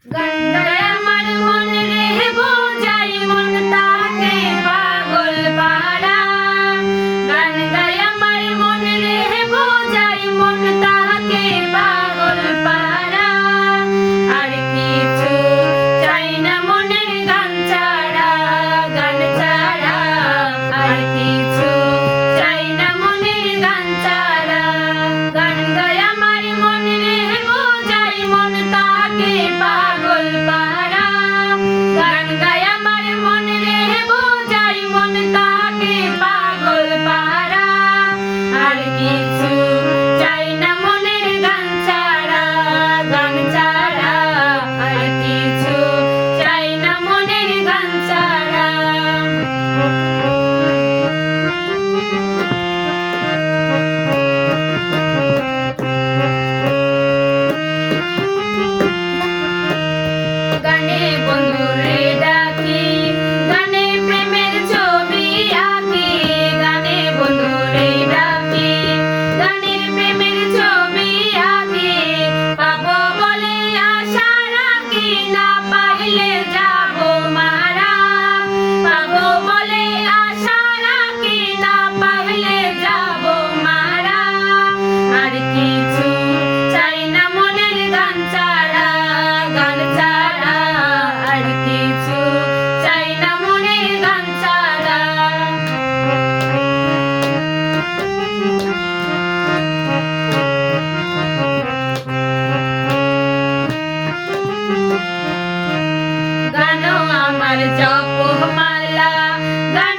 গন্ডায় আমার মন রে বোঝাই মন তাকে পাগল পাড়া। গান গায় আমার মন রে বোঝাই মন তাকে পাগল পাড়া। আর কিছু চাই না মনের গান ছাড়া, গান ছাড়া। আর কিছু চাই না মনের গান ছাড়া। গান গায় আমার মন রে বোঝাই মন তাকে পাগল পাড়া। গান গায় আমার মন রে বোঝাই মন তাকে পাগল পাড়া। আর কিছু চাই না মনের গান ছাড়া, গান ছাড়া। আর কিছু চাই না মনের গান ছাড়া। গানে বন্ধুরে ডাকি, গানে প্রেমের ছবি আঁকি। গানে বন্ধুরে ডাকি, গানের প্রেমের ছবি আঁকি। পাবো বলে আশা রাখি, না পাইলে যাবো মারা। পাবো বলে আশা রাখি, না পাইলে যাবো মারা। আর কিছু চাই না মনের গান ছাড়া, গান ছাড়া। আর কিছু চাই না মনের গান ছাড়া। গানও আমার জপমালা, গান